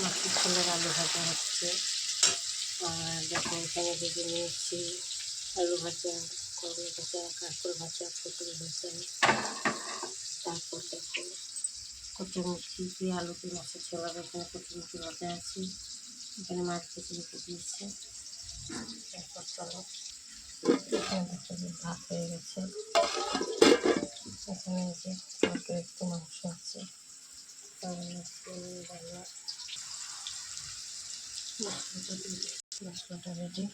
মাছের ঝোলের আলু ভাজা হচ্ছে। আর দেখো এখানে ভেজে নিয়েছি আলু ভাজা, করলা ভাজা, কাঁকড় ভাজা, পটল ভাজা। তারপর দেখো কচুরমুখি দিয়ে আলু দিয়ে মাছের ঝোল, আর এখানে কচুরমুখি ভাজা আছে, এখানে মাছ ভেজে রেখে দিয়েছে। তারপর চলো এখানে দেখো যে ভাত হয়ে গেছে। এখানে যে কালকে একটু মাংস আছে, মশলাটা রেডি।